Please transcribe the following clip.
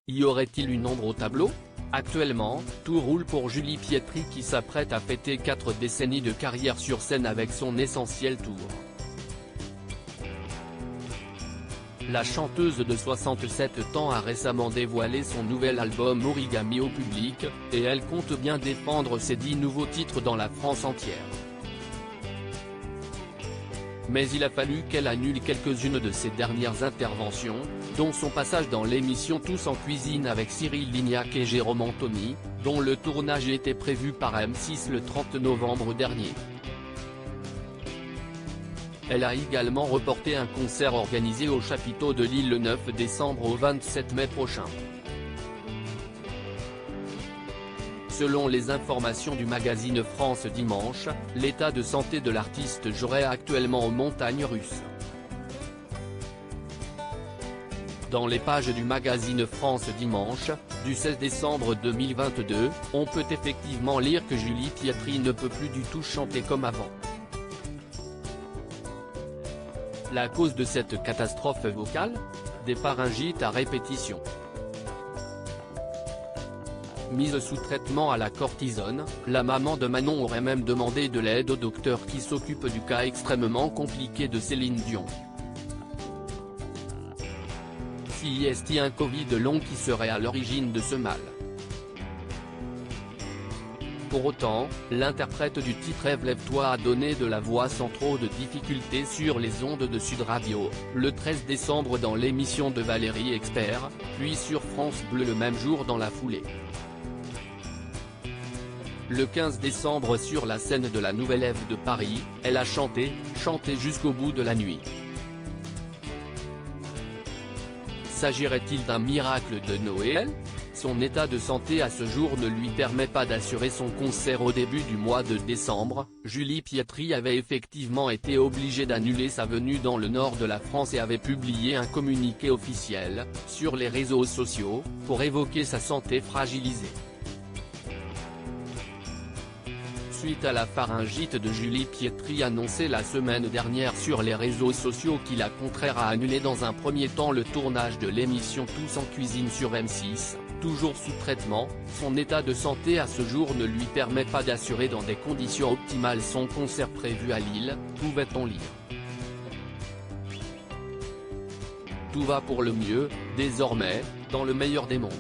Y aurait-il une ombre au tableau? Actuellement, tout roule pour Julie Pietri qui s'apprête à fêter 4 décennies de carrière sur scène avec son Essentiel Tour. La chanteuse de 67 ans a récemment dévoilé son nouvel album Origami au public, et elle compte bien défendre ses 10 nouveaux titres dans la France entière. Mais il a fallu qu'elle annule quelques-unes de ses dernières interventions, dont son passage dans l'émission Tous en cuisine avec Cyril Lignac et Jérôme Anthony, dont le tournage était prévu par M6 le 30 novembre dernier. Elle a également reporté un concert organisé au chapiteau de Lille le 9 décembre au 27 mai prochain. Selon les informations du magazine France Dimanche, l'état de santé de l'artiste jouerait actuellement aux montagnes russes. Dans les pages du magazine France Dimanche, du 16 décembre 2022, on peut effectivement lire que Julie Pietri ne peut plus du tout chanter comme avant. La cause de cette catastrophe vocale? Des pharyngites à répétition. Mise sous traitement à la cortisone, la maman de Manon aurait même demandé de l'aide au docteur qui s'occupe du cas extrêmement compliqué de Céline Dion. Si est-il un Covid long qui serait à l'origine de ce mal? Pour autant, l'interprète du titre Ève lève-toi a donné de la voix sans trop de difficultés sur les ondes de Sud Radio, le 13 décembre dans l'émission de Valérie Expert, puis sur France Bleu le même jour dans la foulée. Le 15 décembre sur la scène de la Nouvelle Ève de Paris, elle a chanté jusqu'au bout de la nuit. S'agirait-il d'un miracle de Noël? Son état de santé à ce jour ne lui permet pas d'assurer son concert au début du mois de décembre. Julie Pietri avait effectivement été obligée d'annuler sa venue dans le nord de la France et avait publié un communiqué officiel, sur les réseaux sociaux, pour évoquer sa santé fragilisée. Suite à la pharyngite de Julie Pietri annoncée la semaine dernière sur les réseaux sociaux qui la contraire à annuler dans un premier temps le tournage de l'émission Tous en cuisine sur M6, toujours sous traitement, son état de santé à ce jour ne lui permet pas d'assurer dans des conditions optimales son concert prévu à Lille, pouvait-on lire. Tout va pour le mieux, désormais, dans le meilleur des mondes.